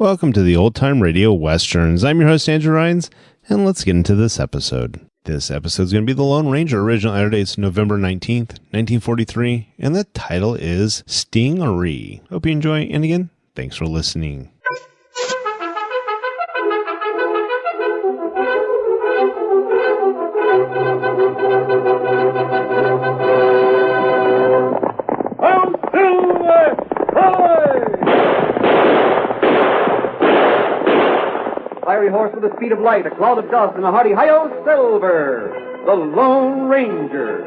Welcome to the Old Time Radio Westerns. I'm your host, Andrew Rhynes, and let's get into this episode. This episode is going to be The Lone Ranger. Original air date's November 19th, 1943, and the title is Stingaree. Hope you enjoy, and again, thanks for listening. Fiery horse with the speed of light, a cloud of dust, and a hearty hi-yo silver, the Lone Ranger.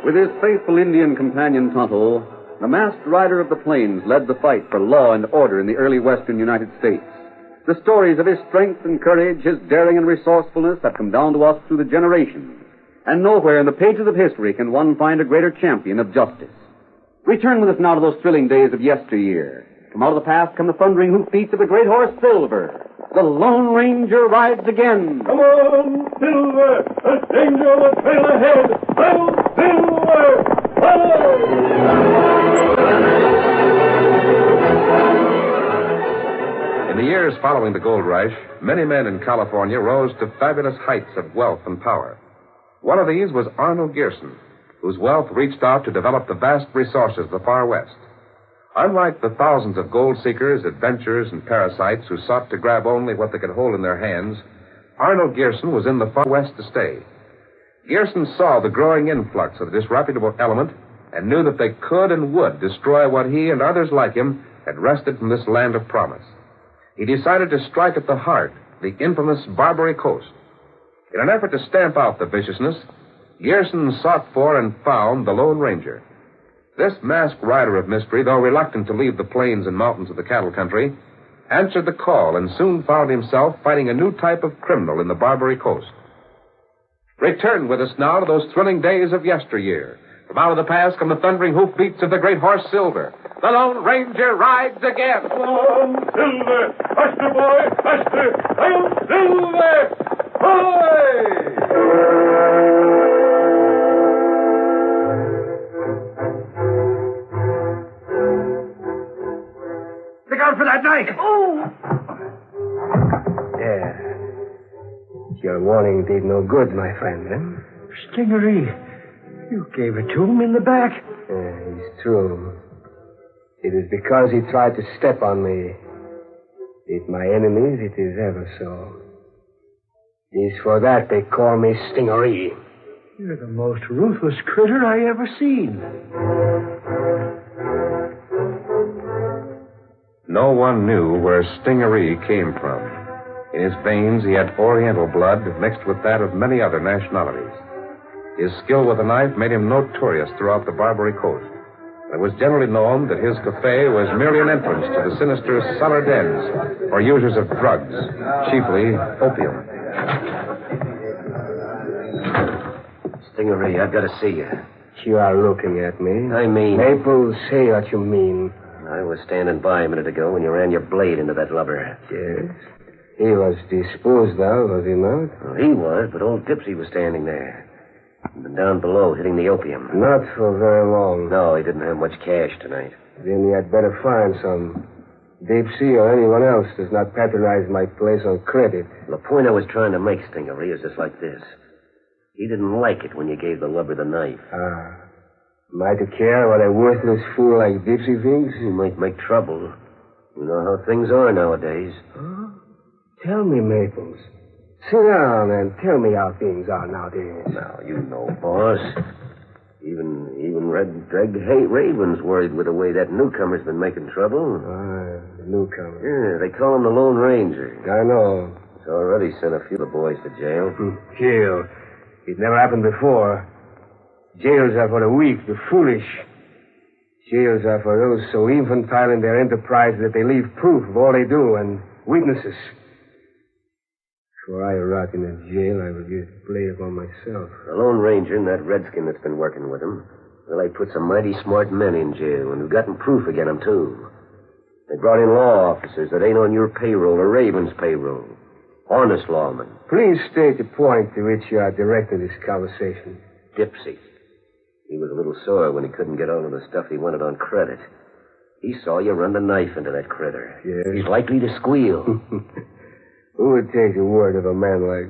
With his faithful Indian companion Tonto, the masked rider of the plains led the fight for law and order in the early western United States. The stories of his strength and courage, his daring and resourcefulness have come down to us through the generations. And nowhere in the pages of history can one find a greater champion of justice. Return with us now to those thrilling days of yesteryear. From out of the past come the thundering hoofbeats of the great horse Silver. The Lone Ranger rides again. Come on, Silver! There's danger on the trail ahead! Well, Silver! Follow! In the years following the gold rush, many men in California rose to fabulous heights of wealth and power. One of these was Arnold Gearson, whose wealth reached out to develop the vast resources of the far west. Unlike the thousands of gold seekers, adventurers, and parasites who sought to grab only what they could hold in their hands, Arnold Gearson was in the far west to stay. Gearson saw the growing influx of the disreputable element and knew that they could and would destroy what he and others like him had wrested from this land of promise. He decided to strike at the heart, the infamous Barbary Coast. In an effort to stamp out the viciousness, Gearson sought for and found the Lone Ranger. This masked rider of mystery, though reluctant to leave the plains and mountains of the cattle country, answered the call and soon found himself fighting a new type of criminal in the Barbary Coast. Return with us now to those thrilling days of yesteryear. From out of the past come the thundering hoofbeats of the great horse Silver. The Lone Ranger rides again. Come on, Silver! Faster, boy! Faster! Hail, Silver! Hoy! Look out for that knife! Oh! Yeah. Your warning did no good, my friend, eh? Stingaree, you gave it to him in the back. It's true. It is because he tried to step on me. With my enemies, it is ever so. It is for that they call me Stingaree. You're the most ruthless critter I ever seen. No one knew where Stingaree came from. In his veins, he had Oriental blood mixed with that of many other nationalities. His skill with a knife made him notorious throughout the Barbary Coast. It was generally known that his cafe was merely an entrance to the sinister cellar dens for users of drugs, chiefly opium. Stingaree, I've got to see you. you are looking at me. I mean... Maples, say what you mean. I was standing by a minute ago when you ran your blade into that lubber. Yes? He was disposed of, was he not? Well, he was, but old Dipsy was standing there. And down below, hitting the opium. Not for very long. No, he didn't have much cash tonight. Then you had better find some. Dipsy or anyone else does not patronize my place on credit. The point I was trying to make, Stingaree, is just like this. He didn't like it when you gave the lubber the knife. Am I to care what a worthless fool like Dipsy thinks? He might make trouble. You know how things are nowadays. Huh? Tell me, Maples. Sit down and tell me how things are nowadays. Now, you know, boss. Even Red Dreg Raven's worried with the way that newcomer's been making trouble. The newcomer. Yeah, they call him the Lone Ranger. I know. He's already sent a few of the boys to jail. Jail. It never happened before. Jails are for the weak, the foolish. Jails are for those so infantile in their enterprise that they leave proof of all they do and witnesses. Before I rot in a jail, I will get blade upon myself. The Lone Ranger and that redskin that's been working with him, well, they put some mighty smart men in jail and who've gotten proof against them, too. They brought in law officers that ain't on your payroll or Raven's payroll. Honest lawmen. Please state the point to which you are directing this conversation. Dipsy. He was a little sore when he couldn't get all of the stuff he wanted on credit. He saw you run the knife into that critter. Yes. He's likely to squeal. Who would take the word of a man like...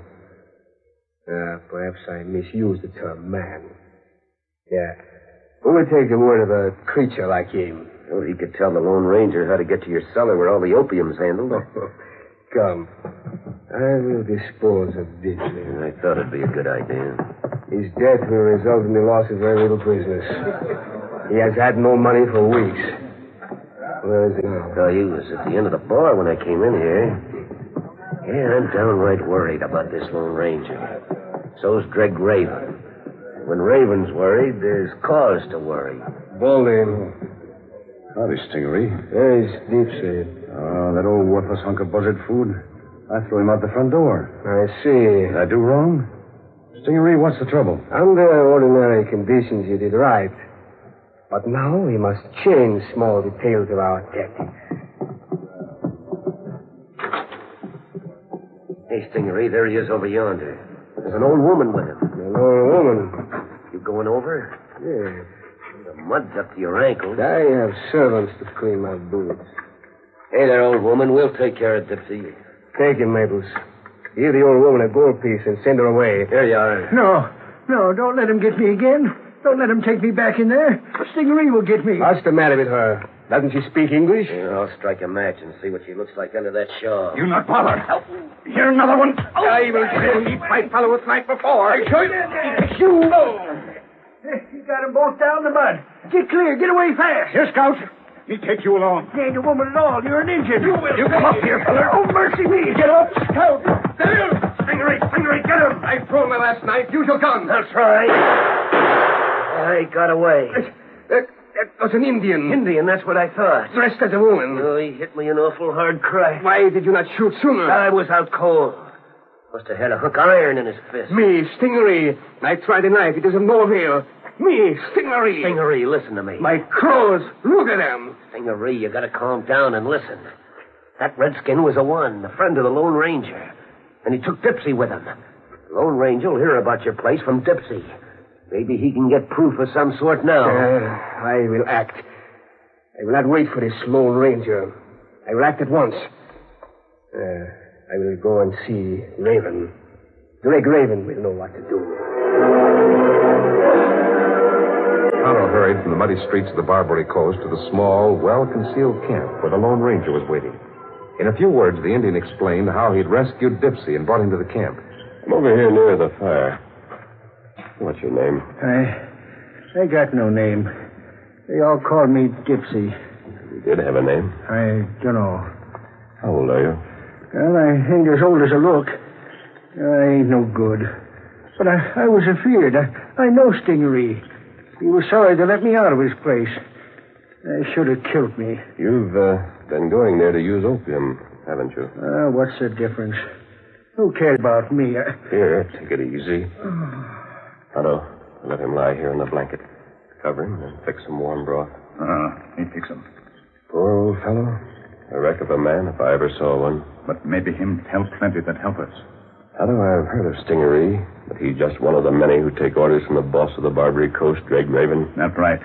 perhaps I misused the term man. Yeah. Who would take the word of a creature like him? Well, he could tell the Lone Ranger how to get to your cellar where all the opium's handled. Come. I will dispose of Dipsy. I thought it'd be a good idea. His death will result in the loss of very little business. He has had no money for weeks. Where is he now? He was at the end of the bar when I came in here. Yeah, I'm downright worried about this Lone Ranger. So's Dreg Raven. When Raven's worried, there's cause to worry. Baldy. Howdy, Stingaree. There's Dipsy. Oh, that old worthless hunk of buzzard food. I threw him out the front door. I see. Did I do wrong? Stingaree, what's the trouble? Under ordinary conditions, you did right. But now we must change small details of our tactics. Hey, Stingaree, there he is over yonder. There's an old woman with him. An old woman? You going over? Yeah. The mud's up to your ankles. I have servants to clean my boots. Hey there, old woman. We'll take care of Dipsy. Take him, Maples. Give the old woman a gold piece and send her away. Here you are. No, don't let him get me again. Don't let him take me back in there. Stingaree will get me. What's the matter with her? Doesn't she speak English? Yeah, I'll strike a match and see what she looks like under that shawl. You not bother. Here another one. I will kill him. My fellow was night before. I show You. You got them both down in the mud. Get clear. Get away fast. Here, Scout. Me take you along. You ain't a woman at all. You're an Indian. You come up here, fella. Oh, mercy me. Get up, Scout. There. Stingaree, get him. I threw my last knife. Use your gun. That's right. I got away. That was an Indian. Indian, that's what I thought. Dressed as a woman. Oh, he hit me an awful hard crack. Why did you not shoot sooner? I was out cold. Must have had a hook iron in his fist. Me, Stingaree. I tried a knife. It is of no avail. Me, Stingaree. Stingaree, listen to me. My clothes. Look at them. Stingaree, you gotta calm down and listen. That redskin was a one, a friend of the Lone Ranger. And he took Dipsy with him. The Lone Ranger will hear about your place from Dipsy. Maybe he can get proof of some sort now. I will act. I will not wait for this Lone Ranger. I will act at once. I will go and see Raven. Dreg Raven will know what to do. Tonto hurried from the muddy streets of the Barbary Coast to the small, well-concealed camp where the Lone Ranger was waiting. In a few words, the Indian explained how he'd rescued Dipsy and brought him to the camp. I'm over here near the fire. What's your name? I got no name. They all called me Dipsy. You did have a name. I don't know. How old are you? Well, I ain't as old as I look. I ain't no good. But I was afeard. I know Stingaree. He was sorry to let me out of his place. They should have killed me. You've been going there to use opium, haven't you? What's the difference? Who cares about me? Here, take it easy. Tonto, let him lie here in the blanket. Cover him and fix some warm broth. He fix him. Poor old fellow. A wreck of a man if I ever saw one. But maybe him tell plenty that help us. Tonto, I've heard of Stingaree, but he's just one of the many who take orders from the boss of the Barbary Coast, Greg Raven. That's right.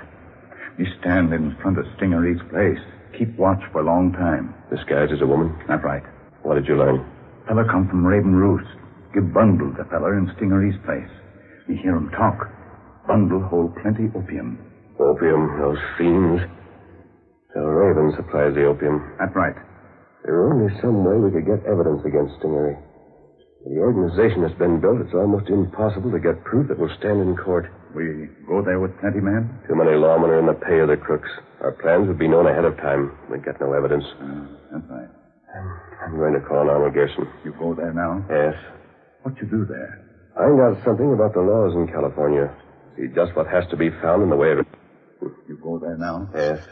We stand in front of Stingaree's place. Keep watch for a long time. Disguised as a woman? That's right. What did you learn? Fella come from Raven Roost. Give Bundle the fella in Stingaree's place. We hear him talk. Bundle hold plenty opium. Opium, those fiends. So Raven supplies the opium. That's right. There were only some way we could get evidence against Stingaree. The organization has been built, it's almost impossible to get proof that will stand in court. We go there with plenty men? Too many lawmen are in the pay of the crooks. Our plans would be known ahead of time. We'd get no evidence. That's right. I'm going to call on Arnold Gerson. You go there now? Yes. What you do there? Find out something about the laws in California. See just what has to be found in the way of... You go there now? Yes.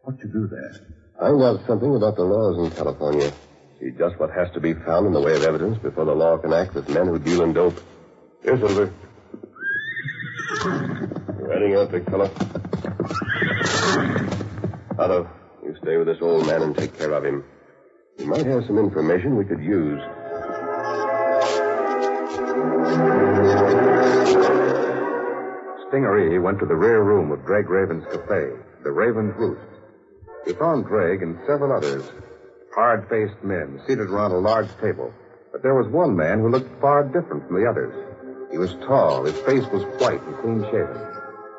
What you do there? Find out something about the laws in California. See just what has to be found in the way of evidence before the law can act with men who deal in dope. Here, Silver. Ready out, big fella. Otto, you stay with this old man and take care of him. He might have some information we could use. Stingaree went to the rear room of Greg Raven's cafe, the Raven's Roost. He found Greg and several others, hard-faced men, seated around a large table. But there was one man who looked far different from the others. He was tall, his face was white and clean-shaven.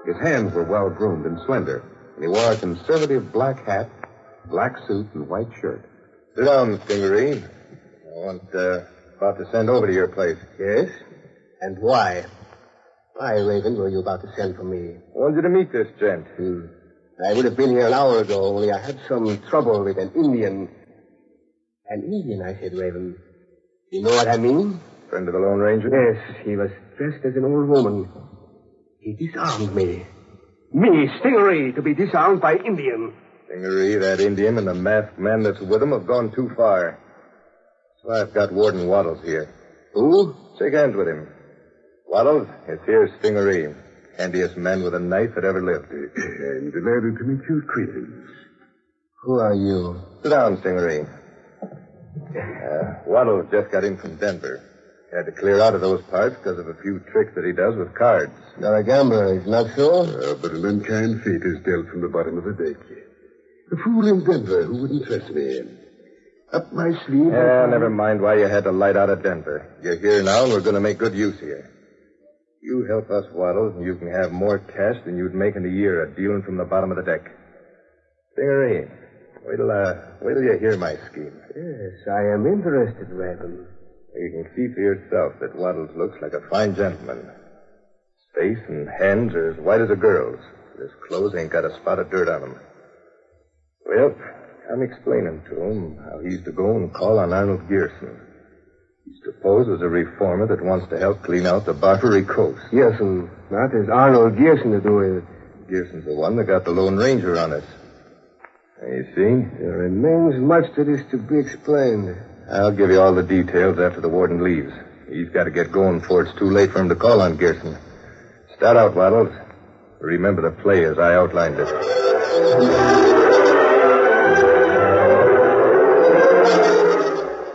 His hands were well-groomed and slender, and he wore a conservative black hat, black suit, and white shirt. Sit down, Stingaree. About to send over to your place. Yes? And why? Why, Raven, were you about to send for me? I wanted you to meet this gent. I would have been here an hour ago, only I had some trouble with an Indian. An Indian, I said, Raven. You know what I mean? Friend of the Lone Ranger? Yes, he was dressed as an old woman. He disarmed me. Me, Stingaree, to be disarmed by Indian. Stingaree, that Indian, and the masked man that's with him have gone too far. So I've got Warden Waddles here. Who? Shake hands with him. Waddles, it's here Stingaree. Handiest man with a knife that ever lived. I'm delighted to meet you, acquaintance. Who are you? Sit down, Stingaree. Waddles just got in from Denver. He had to clear out of those parts because of a few tricks that he does with cards. You're a gambler, is not so? But an unkind fate is dealt from the bottom of the deck. A fool in Denver who wouldn't trust me. Up my sleeve... Never mind why you had to light out of Denver. You're here now, and we're going to make good use of you. You help us, Waddles, and you can have more cash than you'd make in a year of dealing from the bottom of the deck. Stingaree, wait till you hear my scheme. Yes, I am interested, Raven. You can see for yourself that Waddles looks like a fine gentleman. His face and hands are as white as a girl's. His clothes ain't got a spot of dirt on them. Well, I'm explaining to him how he used to go and call on Arnold Gerson. He's to pose as a reformer that wants to help clean out the Barbary Coast. Gerson. What has Arnold Gerson to do with it? Gerson's the one that got the Lone Ranger on us. You see? There remains much that is to be explained. I'll give you all the details after the warden leaves. He's got to get going before it's too late for him to call on Gerson. Start out, Waddles. Remember the play as I outlined it.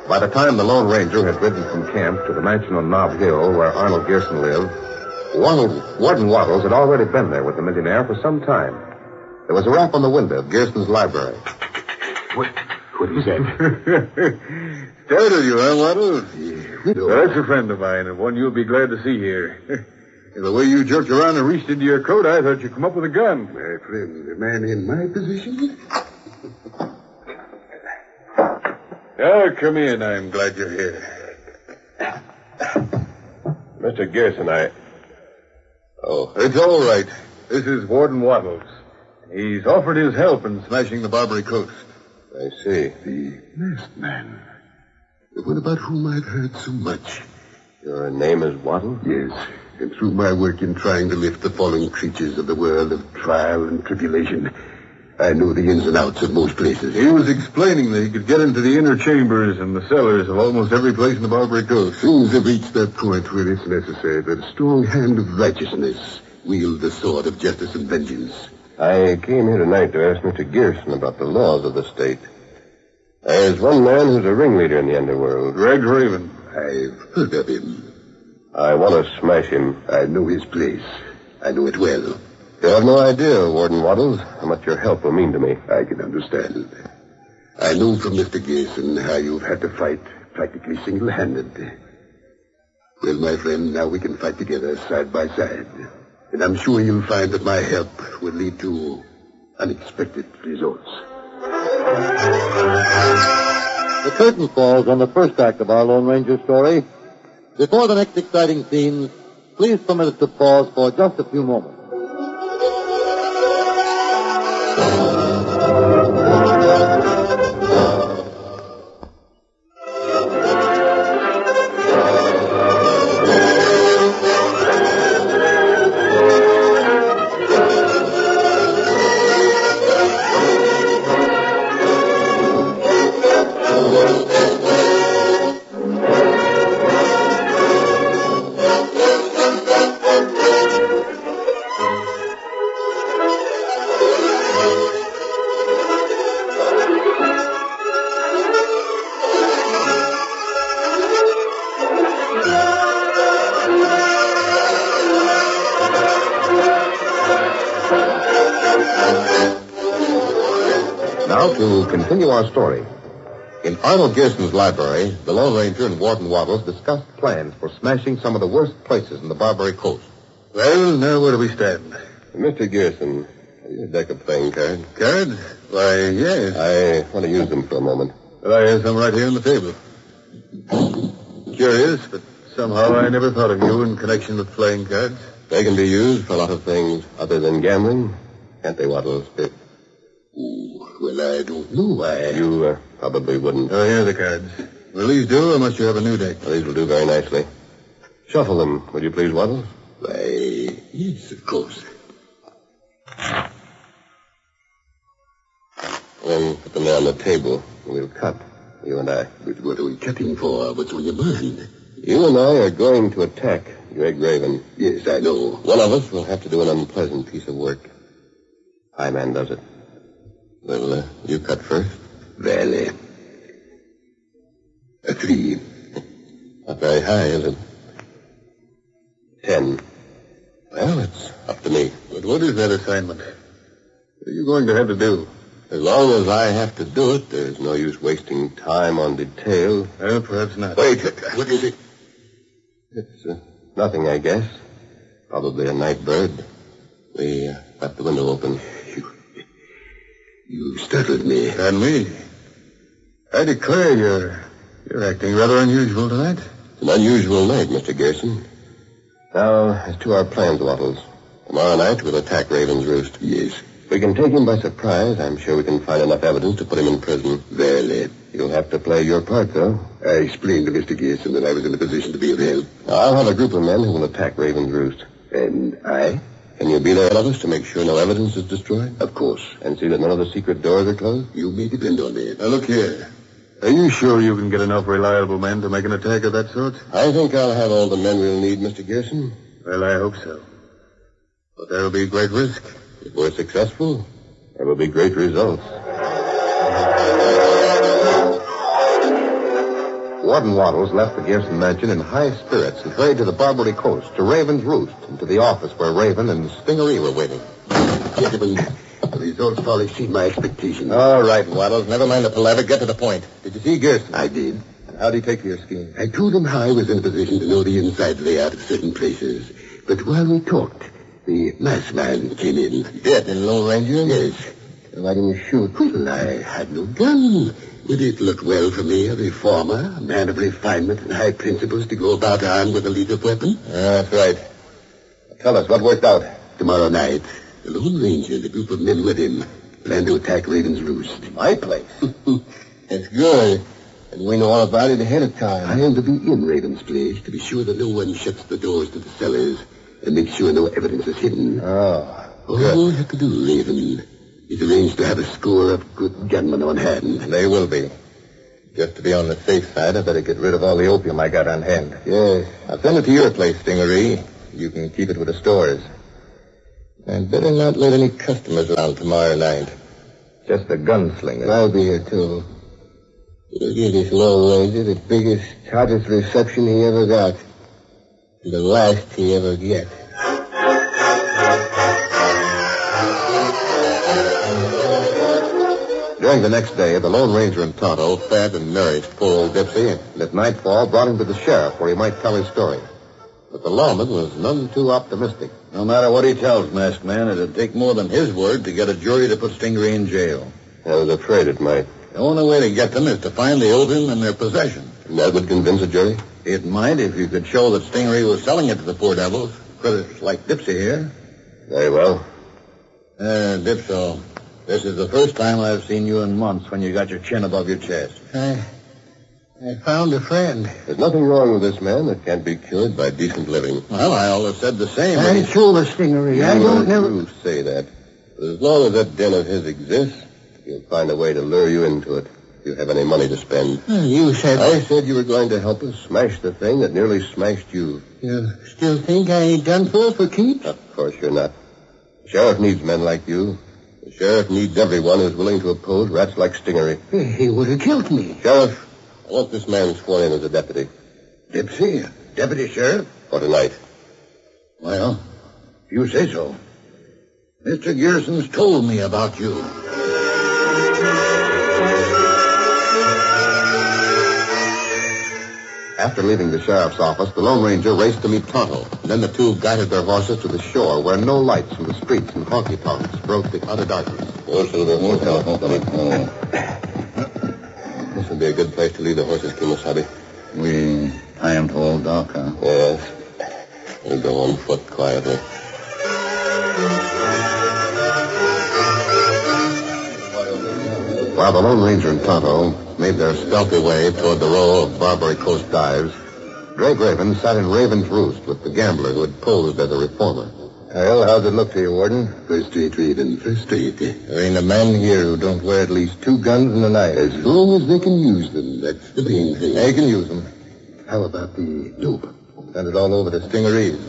By the time the Lone Ranger had ridden from camp to the mansion on Knob Hill where Arnold Gerson lived, Warden Waddles had already been there with the millionaire for some time. There was a rap on the window of Gerson's library. What is that? Startled you, huh, Waddles? That's a friend of mine, and one you'll be glad to see here. The way you jerked around and reached into your coat, I thought you'd come up with a gun. My friend, a man in my position? Come in. I'm glad you're here. Mr. Gerson, Oh, it's all right. This is Warden Waddles. He's offered his help in smashing the Barbary Coast. I see. The masked man. The one about whom I've heard so much. Your name is Waddles? Yes. And through my work in trying to lift the fallen creatures of the world of trial and tribulation, I know the ins and outs of most places. He was explaining that he could get into the inner chambers and the cellars of almost every place in the Barbary Coast. Things have reached that point where it's necessary that a strong hand of righteousness wield the sword of justice and vengeance. I came here tonight to ask Mr. Gerson about the laws of the state. There's one man who's a ringleader in the underworld. Red Raven. I've heard of him. I want to smash him. I know his place. I know it well. You have no idea, Warden Waddles, how much your help will mean to me. I can understand. I know from Mr. Gerson how you've had to fight practically single-handed. Well, my friend, now we can fight together side by side. And I'm sure you'll find that my help will lead to unexpected results. The curtain falls on the first act of our Lone Ranger story. Before the next exciting scenes, please permit us to pause for just a few moments. Now to continue our story. In Arnold Gerson's library, the Lone Ranger and Warden Waddles discussed plans for smashing some of the worst places in the Barbary Coast. Well, now where do we stand? Mr. Gerson, have you a deck of playing cards? Cards? Why, yes. I want to use them for a moment. Well, I have some right here on the table. Curious, but somehow I never thought of you in connection with playing cards. They can be used for a lot of things other than gambling, can't they, Waddles? Well, I don't know why. You probably wouldn't. Oh, here are the cards. Will these do, or must you have a new deck? Well, these will do very nicely. Shuffle them, would you please, Waddles? Why, yes, of course. Then put them there on the table. We'll cut, you and I. But what are we cutting for? What's on your mind? You and I are going to attack Greg Raven. Yes, I know. One of us will have to do an unpleasant piece of work. High man does it. Well, you cut first. Well, a 3. Not very high, is it? 10. Well, it's up to me. But what is that assignment? What are you going to have to do? As long as I have to do it, there's no use wasting time on detail. Well, perhaps not. Wait, what is it? It's nothing, I guess. Probably a night bird. We left the window open. You startled me. And me. I declare you're acting rather unusual tonight. It's an unusual night, Mr. Gerson. Now, as to our plans, Waddles. Tomorrow night we'll attack Raven's Roost. Yes. If we can take him by surprise, I'm sure we can find enough evidence to put him in prison. Well, you'll have to play your part, though. I explained to Mr. Gerson that I was in a position to be of help. Now, I'll have a group of men who will attack Raven's Roost. And I? Can you be there, Elvis, to make sure no evidence is destroyed? Of course. And see that none of the secret doors are closed? You may depend on me. Now, look here. Are you sure you can get enough reliable men to make an attack of that sort? I think I'll have all the men we'll need, Mr. Gerson. Well, I hope so. But there will be great risk. If we're successful, there will be great results. Warden Waddles left the Gerson mansion in high spirits and hurried to the Barbary Coast, to Raven's Roost, and to the office where Raven and Stingaree were waiting. Gentlemen, the results far exceed my expectations. All right, Waddles. Never mind the palaver. Get to the point. Did you see Gerson? I did. And how did he take to your scheme? I told him how I was in a position to know the inside layout of certain places. But while we talked, the masked man came in. Did? In Lone Ranger? Yes. Why didn't you shoot? Well, I had no gun. Would it look well for me, a reformer, a man of refinement and high principles, to go about armed with a lethal weapon? That's right. Tell us, what worked out? Tomorrow night, the Lone Ranger and a group of men with him plan to attack Raven's Roost. My place? It's good. And we know all about it ahead of time. I am to be in Raven's place to be sure that no one shuts the doors to the cellars and make sure no evidence is hidden. Oh, good. All we have to do, Raven, is arrange to have a score of good gunmen on hand. They will be. Just to be on the safe side, I better get rid of all the opium I got on hand. Yes. I'll send it to your place, Stingaree. You can keep it with the stores. I'd better not let any customers around tomorrow night. Just a gunslinger. I'll be here, too. We'll give this Lone Ranger the biggest, hottest reception he ever got. The last he ever get. During the next day, the Lone Ranger and Tonto fed and nourished poor old Dipsy, and at nightfall brought him to the sheriff where he might tell his story. But the lawman was none too optimistic. No matter what he tells, Masked Man, it'd take more than his word to get a jury to put Stingaree in jail. I was afraid it might. The only way to get them is to find the opium in their possession. And that would convince a jury? It might if you could show that Stingaree was selling it to the poor devils. Critters like Dipsy here. Very well. Dipso, this is the first time I've seen you in months when you got your chin above your chest. I found a friend. There's nothing wrong with this man that can't be cured by decent living. Well, I always said the same. I'm sure the Stingaree. I don't never... You say that. But as long as that den of his exists, he'll find a way to lure you into it if you have any money to spend. You said... I said you were going to help us smash the thing that nearly smashed you. You still think I ain't done for keeps? Of course you're not. The sheriff needs men like you. The sheriff needs everyone who's willing to oppose rats like Stingaree. He would have killed me. Sheriff, I want this man sworn in as a deputy. Dipsy? Deputy Sheriff? For tonight. Well, if you say so. Mr. Gearson's told me about you. After leaving the sheriff's office, the Lone Ranger raced to meet Tonto. Then the two guided their horses to the shore where no lights from the streets and honky-tonks broke the utter darkness. This would be a good place to leave the horses, Kimasabi. We tie him to Old Doc, huh? Yes. We'll go on foot quietly. While the Lone Ranger and Tonto made their stealthy way toward the row of Barbary Coast dives, Drake Raven sat in Raven's Roost with the gambler who had posed as a reformer. Well, how's it look to you, Warden? First rate, Raven. First rate. There ain't a man here who don't wear at least 2 guns and a knife. As long as they can use them, that's the main thing. They can use them. How about the dope? Send it all over to Stingaree's.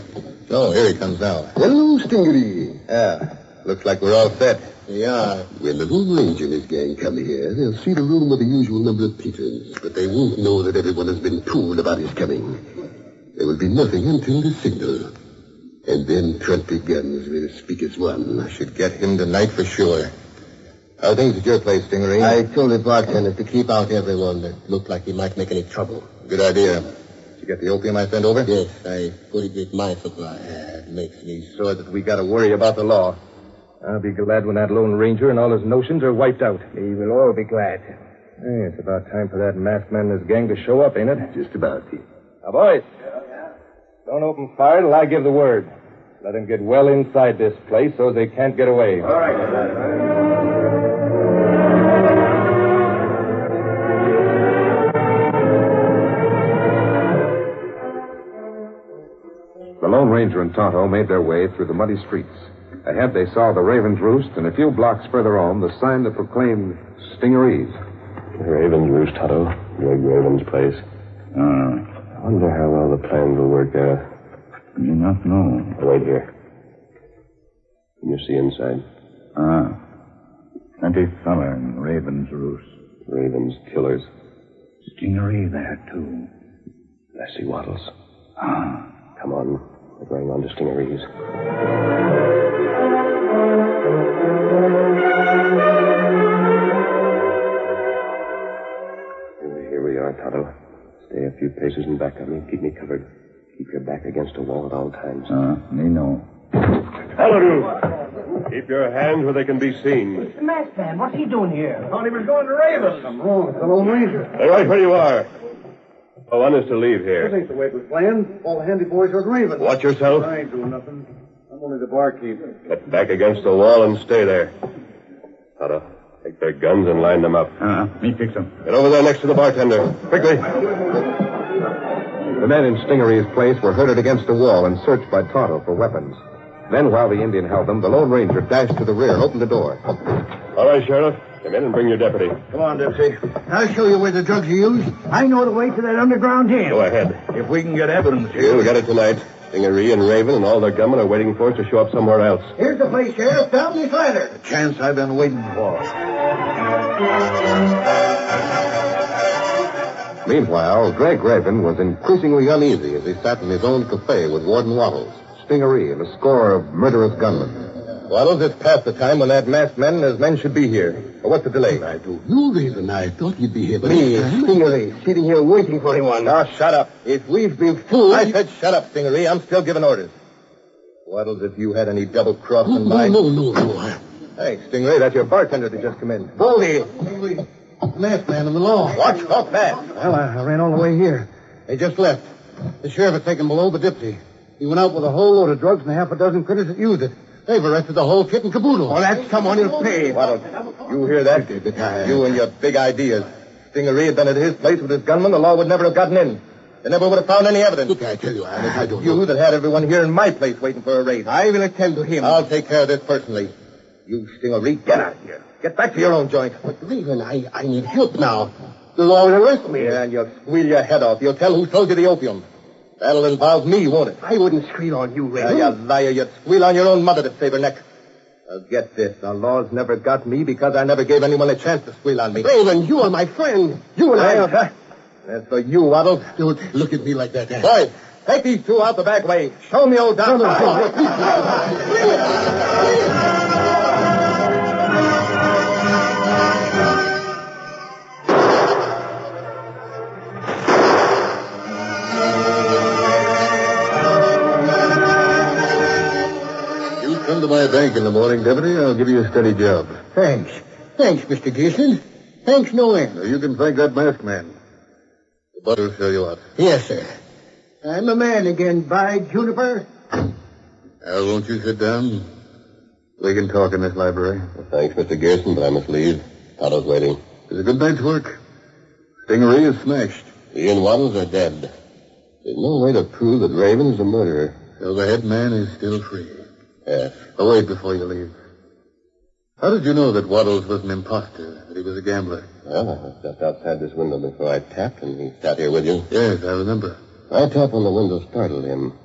So, here he comes now. Hello, Stingaree. Yeah, looks like we're all set. They are. When the Lone Ranger and his gang come here, they'll see the room with the usual number of patrons, but they won't know that everyone has been told about his coming. There will be nothing until the signal. And then Trent begins will speak as one. I should get him tonight for sure. How are things at your place, Stingaree? I told the bartender to keep out everyone that looked like he might make any trouble. Good idea. Did you get the opium I sent over? Yes, I put it with my supply. It makes me So that we got to worry about the law. I'll be glad when that Lone Ranger and all his notions are wiped out. We will all be glad. Hey, it's about time for that masked man and his gang to show up, ain't it? Just about. Now, boys, don't open fire till I give the word. Let them get well inside this place so they can't get away. All right. The Lone Ranger and Tonto made their way through the muddy streets. Ahead, they saw the Raven's Roost, and a few blocks further on, the sign that proclaimed Stingaree's. Raven's Roost, Tonto. Greg Raven's place. I wonder how well the plans will work out. Do not know. Wait here. Can you see inside? Plenty feller in Raven's Roost. Raven's killers. Stingaree there, too. I see Waddles. Come on. We're going on to Stingaree's. Here we are, Tonto. Stay a few paces and back of me. Keep me covered. Keep your back against a wall at all times. Me know. Hallelujah. Keep your hands where they can be seen. The masked man, what's he doing here? Thought he was going to Raven. Something wrong with the Lone Ranger. Stay right where you are. No one is to leave here. This ain't the way it was planned. All the handy boys are at Raven. Watch yourself. I ain't doing nothing. I'm only the barkeep. Get back against the wall and stay there. Tonto, take their guns and line them up. Me fix them. Get over there next to the bartender. Quickly. The men in Stingaree's place were herded against a wall and searched by Tonto for weapons. Then, while the Indian held them, the Lone Ranger dashed to the rear and opened the door. All right, Sheriff. Come in and bring your deputy. Come on, Dipsy. I'll show you where the drugs are used. I know the way to that underground den. Go ahead. If we can get evidence... You'll get it tonight. Stingaree and Raven and all their gunmen are waiting for us to show up somewhere else. Here's the place, Sheriff. Down this ladder. The chance I've been waiting for. Meanwhile, Greg Raven was increasingly uneasy as he sat in his own cafe with Warden Wattles, Stingaree, and a score of murderous gunmen. Wattles, it's past the time when that masked man and his men should be here. What's the delay? I don't know, Raven. I thought you'd be here by Me, this time. Stingaree, sitting here waiting for anyone. Now, shut up. If we've been fooled... I said shut up, Stingaree. I'm still giving orders. Wattles, if you had any double cross in mind... No. Hey, Stingaree, that's your bartender that just come in. Baldy. Masked man in the law. Watch, talk fast. Well, I ran all the way here. They just left. The sheriff had taken below the Dipsy. He went out with a whole load of drugs and a half a dozen critters that used it. They've arrested the whole kit and caboodle. Oh, that's someone who'll pay. Wattles, you hear that? You and your big ideas. Stingaree had been at his place with his gunmen, the law would never have gotten in. They never would have found any evidence. Look, I tell you, I don't You know. that had everyone here in my place waiting for a raid. I will attend to him. I'll take care of this personally. You, Stingaree, get out of here. Get back to your own joint. But, Raven, I need help now. The law will arrest me. Yeah, and you'll squeal your head off. You'll tell who sold you the opium. That'll involve me, won't it? I wouldn't squeal on you, Raven. You liar. You'd squeal on your own mother to save her neck. Now, get this. The law's never got me because I never gave anyone a chance to squeal on me. Raven, you are my friend. You and I... That's for you, Waddle. Don't look at me like that. Boys, take these two out the back way. Show 'em the old doctor. Come to my bank in the morning, Deputy. I'll give you a steady job. Thanks, Mr. Gleason. Thanks no end. Now, you can thank that masked man. The butter will show you out. Yes, sir. I'm a man again, by Juniper. Al, won't you sit down? We can talk in this library. Well, thanks, Mr. Gerson, but I must leave. Tonto's waiting. It's a good night's work. Stingaree is smashed. He and Wattles are dead. There's no way to prove that Raven's the murderer. So the head man is still free. Yes. Oh, wait before you leave. How did you know that Wattles was an imposter, that he was a gambler? Well, I was just outside this window before I tapped, and he sat here with you. Yes, I remember. My tap on the window startled him.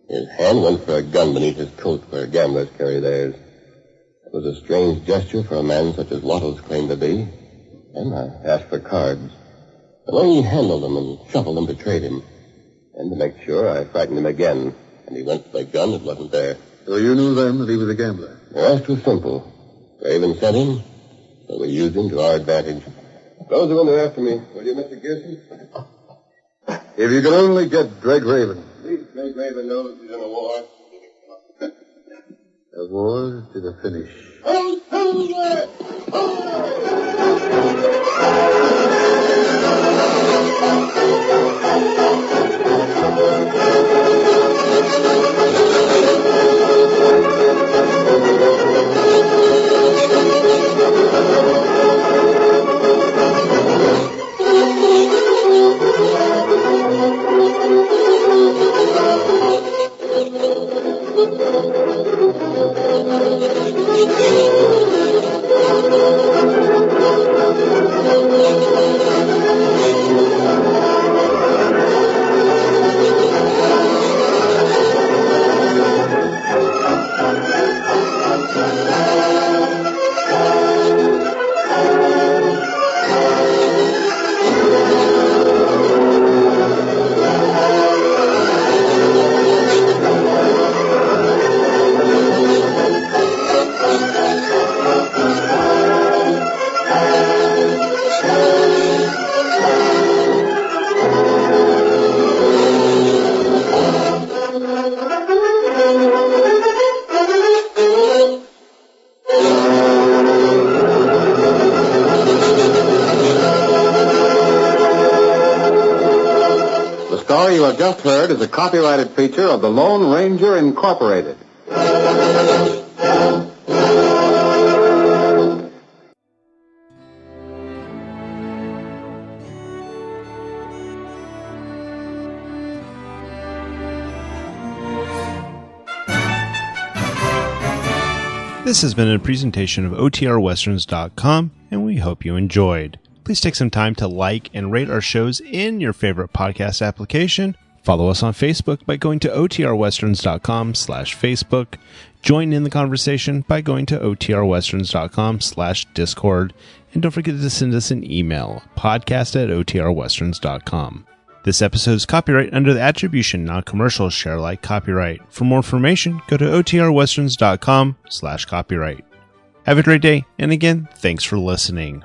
His hand went for a gun beneath his coat where gamblers carry theirs. It was a strange gesture for a man such as Wattles claimed to be. And I asked for cards. The way he handled them and shuffled them betrayed him. And to make sure, I frightened him again, and he went for the gun that wasn't there. So you knew then that he was a gambler? The rest was simple. Raven sent him, so we used him to our advantage. Close the window after me, will you, Mr. Gerson? If you could only get Greg Raven. Please, Greg Raven knows he's in a war. A war to the finish. You have just heard is a copyrighted feature of the Lone Ranger Incorporated. This has been a presentation of OTRWesterns.com, and we hope you enjoyed. Please take some time to like and rate our shows in your favorite podcast application. Follow us on Facebook by going to otrwesterns.com/Facebook. Join in the conversation by going to otrwesterns.com/Discord. And don't forget to send us an email, podcast@otrwesterns.com. This episode is copyright under the attribution, non-commercial, share alike copyright. For more information, go to otrwesterns.com/copyright. Have a great day, and again, thanks for listening.